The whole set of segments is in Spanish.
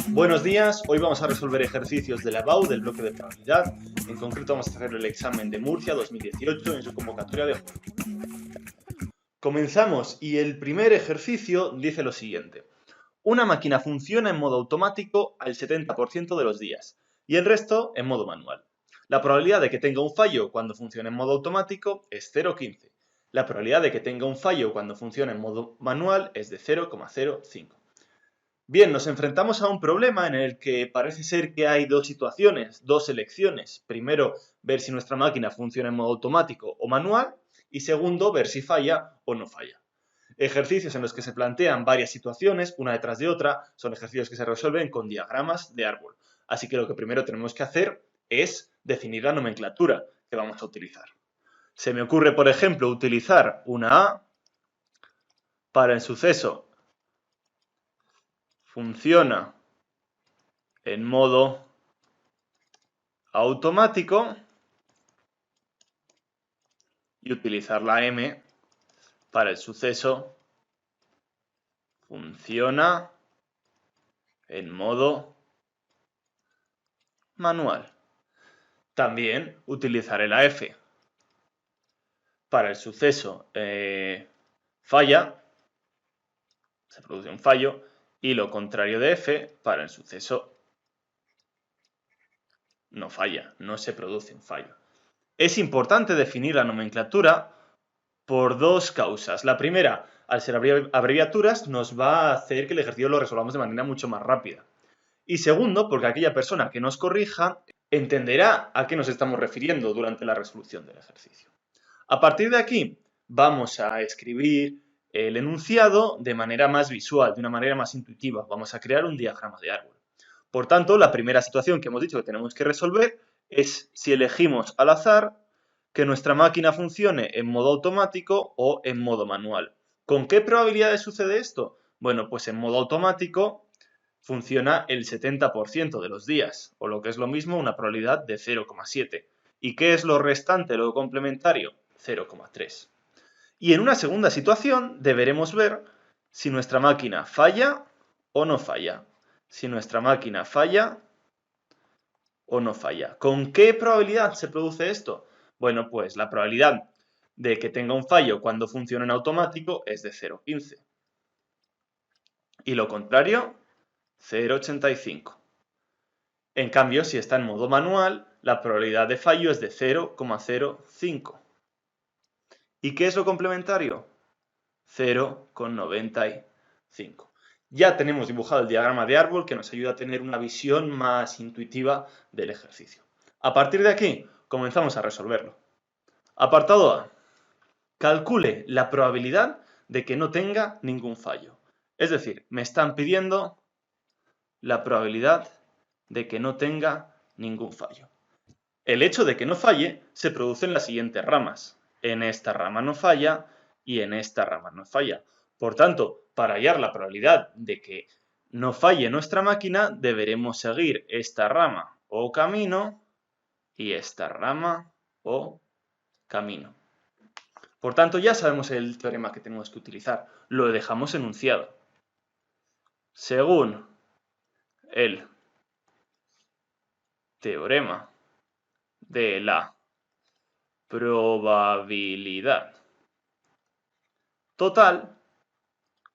Buenos días, hoy vamos a resolver ejercicios de la BAU del bloque de probabilidad. En concreto vamos a hacer el examen de Murcia 2018 en su convocatoria de julio. Comenzamos y el primer ejercicio dice lo siguiente. Una máquina funciona en modo automático al 70% de los días y el resto en modo manual. La probabilidad de que tenga un fallo cuando funcione en modo automático es 0,15. La probabilidad de que tenga un fallo cuando funcione en modo manual es de 0,05. Bien, nos enfrentamos a un problema en el que parece ser que hay dos situaciones, dos elecciones. Primero, ver si nuestra máquina funciona en modo automático o manual y segundo, ver si falla o no falla. Ejercicios en los que se plantean varias situaciones, una detrás de otra, son ejercicios que se resuelven con diagramas de árbol. Así que lo que primero tenemos que hacer es definir la nomenclatura que vamos a utilizar. Se me ocurre, por ejemplo, utilizar una A para el suceso funciona en modo automático y utilizar la M para el suceso funciona en modo manual. También utilizaré la F para el suceso falla, se produce un fallo, y lo contrario de F para el suceso no falla, no se produce un fallo. Es importante definir la nomenclatura por dos causas. La primera, al ser abreviaturas, nos va a hacer que el ejercicio lo resolvamos de manera mucho más rápida. Y segundo, porque aquella persona que nos corrija entenderá a qué nos estamos refiriendo durante la resolución del ejercicio. A partir de aquí, vamos a escribir el enunciado de manera más visual, de una manera más intuitiva. Vamos a crear un diagrama de árbol. Por tanto, la primera situación que hemos dicho que tenemos que resolver es si elegimos al azar que nuestra máquina funcione en modo automático o en modo manual. ¿Con qué probabilidades sucede esto? Bueno, pues en modo automático funciona el 70% de los días, o lo que es lo mismo, una probabilidad de 0,7. ¿Y qué es lo restante, lo complementario? 0,3. Y en una segunda situación deberemos ver si nuestra máquina falla o no falla. Si nuestra máquina falla o no falla. ¿Con qué probabilidad se produce esto? Bueno, pues la probabilidad de que tenga un fallo cuando funciona en automático es de 0,15. Y lo contrario, 0,85. En cambio, si está en modo manual, la probabilidad de fallo es de 0,05. ¿Y qué es lo complementario? 0,95. Ya tenemos dibujado el diagrama de árbol que nos ayuda a tener una visión más intuitiva del ejercicio. A partir de aquí, comenzamos a resolverlo. Apartado A. Calcule la probabilidad de que no tenga ningún fallo. Es decir, me están pidiendo la probabilidad de que no tenga ningún fallo. El hecho de que no falle se produce en las siguientes ramas. En esta rama no falla y en esta rama no falla. Por tanto, para hallar la probabilidad de que no falle nuestra máquina, deberemos seguir esta rama o camino y esta rama o camino. Por tanto, ya sabemos el teorema que tenemos que utilizar. Lo dejamos enunciado. Según el teorema de la probabilidad total,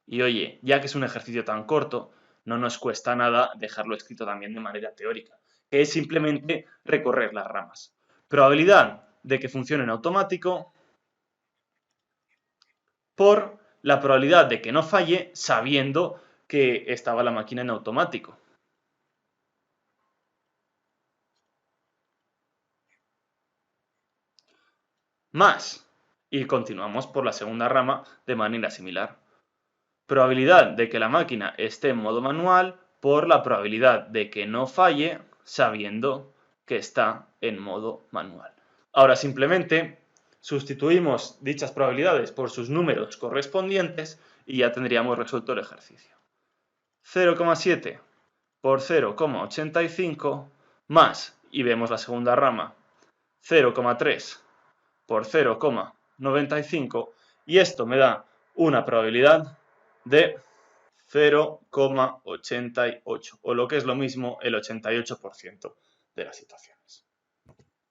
y oye, ya que es un ejercicio tan corto, no nos cuesta nada dejarlo escrito también de manera teórica, que es simplemente recorrer las ramas. Probabilidad de que funcione en automático por la probabilidad de que no falle sabiendo que estaba la máquina en automático. Más, y continuamos por la segunda rama de manera similar. Probabilidad de que la máquina esté en modo manual por la probabilidad de que no falle sabiendo que está en modo manual. Ahora simplemente sustituimos dichas probabilidades por sus números correspondientes y ya tendríamos resuelto el ejercicio. 0,7 por 0,85 más, y vemos la segunda rama, 0,3 por 0,95 Y esto me da una probabilidad de 0,88, o lo que es lo mismo, el 88% de las situaciones.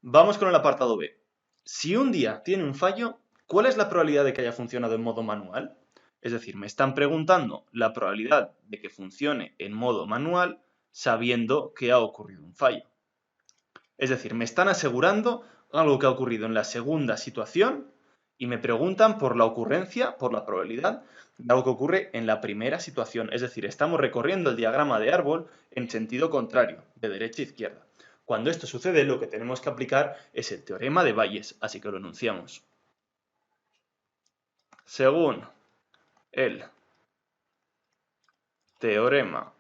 Vamos con el apartado B. Si un día tiene un fallo, ¿cuál es la probabilidad de que haya funcionado en modo manual? Es decir, me están preguntando la probabilidad de que funcione en modo manual sabiendo que ha ocurrido un fallo. Es decir, me están asegurando algo que ha ocurrido en la segunda situación y me preguntan por la ocurrencia, por la probabilidad de algo que ocurre en la primera situación. Es decir, estamos recorriendo el diagrama de árbol en sentido contrario, de derecha a izquierda. Cuando esto sucede, lo que tenemos que aplicar es el teorema de Bayes, así que lo enunciamos. Según el teorema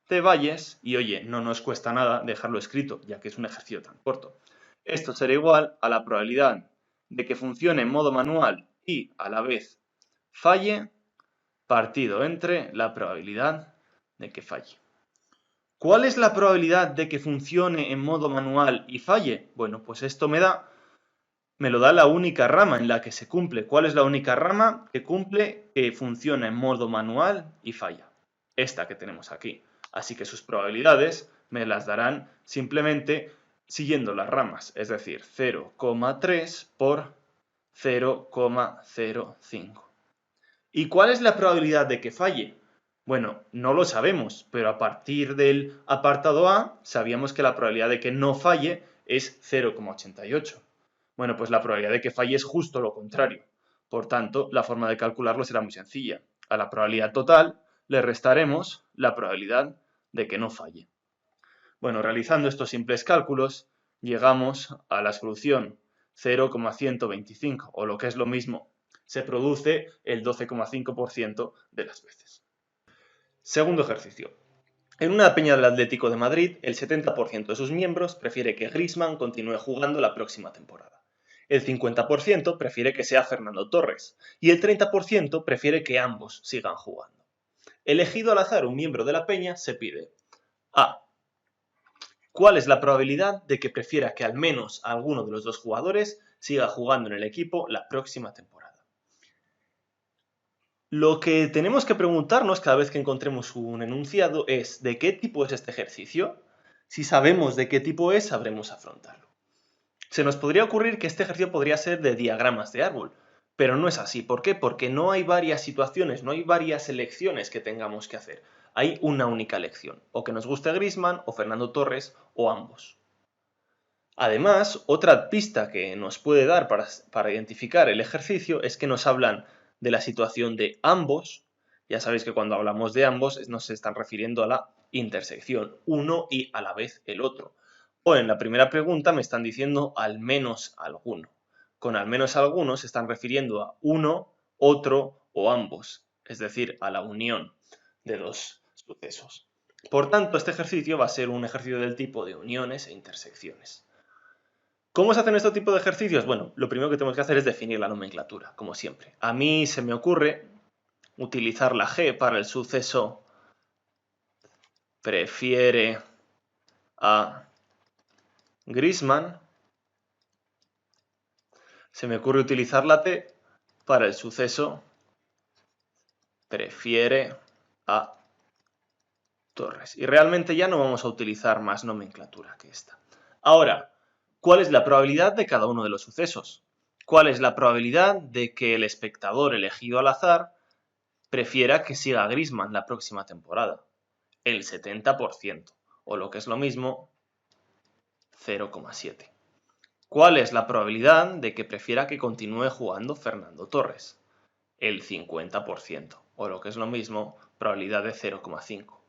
de Bayes, y oye, no nos cuesta nada dejarlo escrito, ya que es un ejercicio tan corto. Esto será igual a la probabilidad de que funcione en modo manual y a la vez falle, partido entre la probabilidad de que falle. ¿Cuál es la probabilidad de que funcione en modo manual y falle? Bueno, pues esto me lo da la única rama en la que se cumple. ¿Cuál es la única rama que cumple que funciona en modo manual y falla? Esta que tenemos aquí. Así que sus probabilidades me las darán simplemente siguiendo las ramas, es decir, 0,3 por 0,05. ¿Y cuál es la probabilidad de que falle? Bueno, no lo sabemos, pero a partir del apartado A sabíamos que la probabilidad de que no falle es 0,88. Bueno, pues la probabilidad de que falle es justo lo contrario. Por tanto, la forma de calcularlo será muy sencilla. A la probabilidad total le restaremos la probabilidad de que no falle. Bueno, realizando estos simples cálculos, llegamos a la solución 0,125, o lo que es lo mismo, se produce el 12,5% de las veces. Segundo ejercicio. En una peña del Atlético de Madrid, el 70% de sus miembros prefiere que Griezmann continúe jugando la próxima temporada. El 50% prefiere que sea Fernando Torres y el 30% prefiere que ambos sigan jugando. Elegido al azar un miembro de la peña, se pide A. ¿Cuál es la probabilidad de que prefiera que al menos alguno de los dos jugadores siga jugando en el equipo la próxima temporada? Lo que tenemos que preguntarnos cada vez que encontremos un enunciado es ¿de qué tipo es este ejercicio? Si sabemos de qué tipo es, sabremos afrontarlo. Se nos podría ocurrir que este ejercicio podría ser de diagramas de árbol, pero no es así. ¿Por qué? Porque no hay varias situaciones, no hay varias elecciones que tengamos que hacer. Hay una única elección, o que nos guste Griezmann, o Fernando Torres, o ambos. Además, otra pista que nos puede dar para identificar el ejercicio es que nos hablan de la situación de ambos. Ya sabéis que cuando hablamos de ambos nos están refiriendo a la intersección, uno y a la vez el otro. O en la primera pregunta me están diciendo al menos alguno. Con al menos alguno se están refiriendo a uno, otro o ambos, es decir, a la unión de dos sucesos. Por tanto, este ejercicio va a ser un ejercicio del tipo de uniones e intersecciones. ¿Cómo se hacen este tipo de ejercicios? Bueno, lo primero que tenemos que hacer es definir la nomenclatura, como siempre. A mí se me ocurre utilizar la G para el suceso prefiere a Griezmann. Se me ocurre utilizar la T para el suceso prefiere a Torres. Y realmente ya no vamos a utilizar más nomenclatura que esta. Ahora, ¿cuál es la probabilidad de cada uno de los sucesos? ¿Cuál es la probabilidad de que el espectador elegido al azar prefiera que siga Griezmann la próxima temporada? El 70%, o lo que es lo mismo, 0,7. ¿Cuál es la probabilidad de que prefiera que continúe jugando Fernando Torres? El 50%, o lo que es lo mismo, probabilidad de 0,5.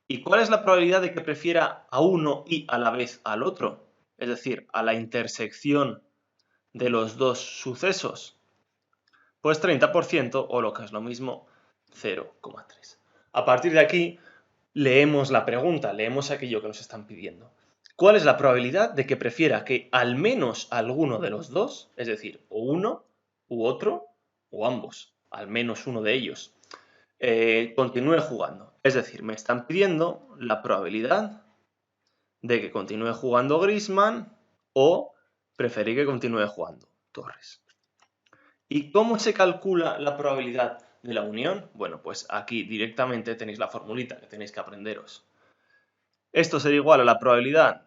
¿Y cuál es la probabilidad de que prefiera a uno y a la vez al otro? Es decir, a la intersección de los dos sucesos. Pues 30%, o lo que es lo mismo, 0,3. A partir de aquí, leemos la pregunta, leemos aquello que nos están pidiendo. ¿Cuál es la probabilidad de que prefiera que al menos alguno de los dos, es decir, o uno, u otro, o ambos, al menos uno de ellos, continúe jugando? Es decir, me están pidiendo la probabilidad de que continúe jugando Griezmann o preferir que continúe jugando Torres. ¿Y cómo se calcula la probabilidad de la unión? Bueno, pues aquí directamente tenéis la formulita que tenéis que aprenderos. Esto sería igual a la probabilidad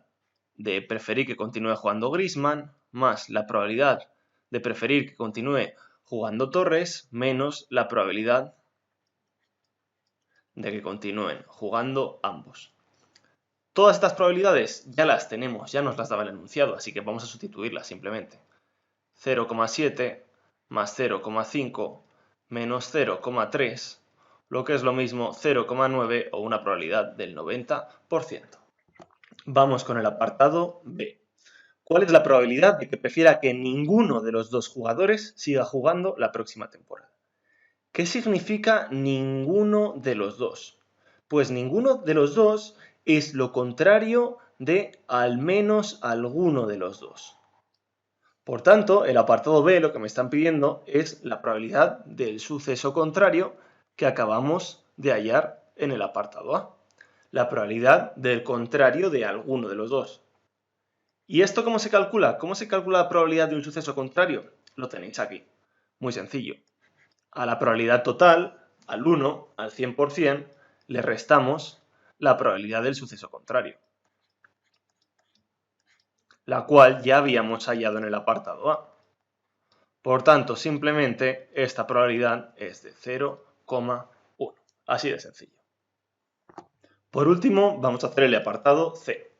de preferir que continúe jugando Griezmann más la probabilidad de preferir que continúe jugando Torres menos la probabilidad de que continúen jugando ambos. Todas estas probabilidades ya las tenemos, ya nos las daba el enunciado, así que vamos a sustituirlas simplemente. 0,7 más 0,5 menos 0,3, lo que es lo mismo 0,9 o una probabilidad del 90%. Vamos con el apartado B. ¿Cuál es la probabilidad de que prefiera que ninguno de los dos jugadores siga jugando la próxima temporada? ¿Qué significa ninguno de los dos? Pues ninguno de los dos es lo contrario de al menos alguno de los dos. Por tanto, el apartado B lo que me están pidiendo es la probabilidad del suceso contrario que acabamos de hallar en el apartado A. La probabilidad del contrario de alguno de los dos. ¿Y esto cómo se calcula? ¿Cómo se calcula la probabilidad de un suceso contrario? Lo tenéis aquí. Muy sencillo. A la probabilidad total, al 1, al 100%, le restamos la probabilidad del suceso contrario, la cual ya habíamos hallado en el apartado A. Por tanto, simplemente esta probabilidad es de 0,1. Así de sencillo. Por último, vamos a hacer el apartado C.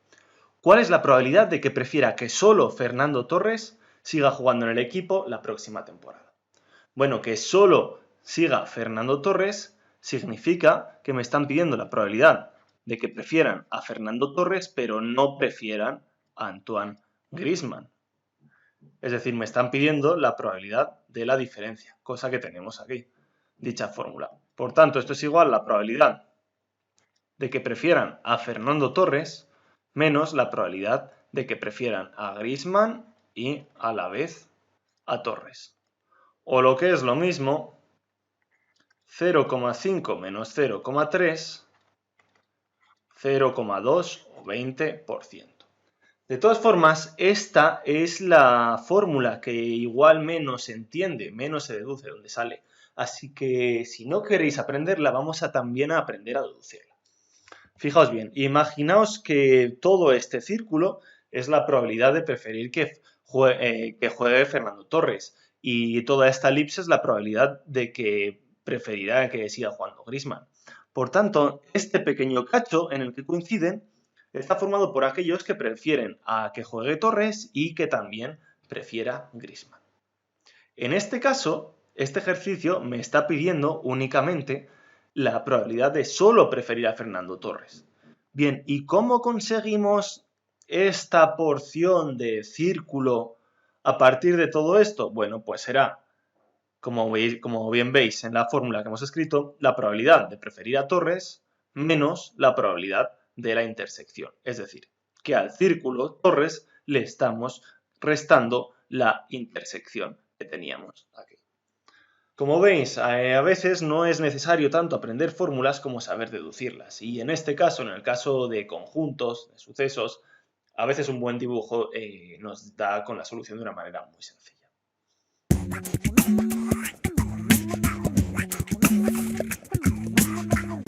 ¿Cuál es la probabilidad de que prefiera que solo Fernando Torres siga jugando en el equipo la próxima temporada? Bueno, que solo siga Fernando Torres significa que me están pidiendo la probabilidad de que prefieran a Fernando Torres, pero no prefieran a Antoine Griezmann. Es decir, me están pidiendo la probabilidad de la diferencia, cosa que tenemos aquí, dicha fórmula. Por tanto, esto es igual a la probabilidad de que prefieran a Fernando Torres menos la probabilidad de que prefieran a Griezmann y a la vez a Torres. O lo que es lo mismo, 0,5 menos 0,3, 0,2 o 20%. De todas formas, esta es la fórmula que igual menos se entiende, menos se deduce de dónde sale. Así que si no queréis aprenderla, vamos a también a aprender a deducirla. Fijaos bien, imaginaos que todo este círculo es la probabilidad de preferir que juegue Fernando Torres y toda esta elipse es la probabilidad de que preferirá que siga jugando Griezmann. Por tanto, este pequeño cacho en el que coinciden está formado por aquellos que prefieren a que juegue Torres y que también prefiera Griezmann. En este caso, este ejercicio me está pidiendo únicamente la probabilidad de solo preferir a Fernando Torres. Bien, ¿y cómo conseguimos esta porción de círculo a partir de todo esto? Bueno, pues será, como bien veis en la fórmula que hemos escrito, la probabilidad de preferir a Torres menos la probabilidad de la intersección. Es decir, que al círculo Torres le estamos restando la intersección que teníamos aquí. Como veis, a veces no es necesario tanto aprender fórmulas como saber deducirlas. Y en este caso, en el caso de conjuntos, de sucesos, a veces un buen dibujo nos da con la solución de una manera muy sencilla.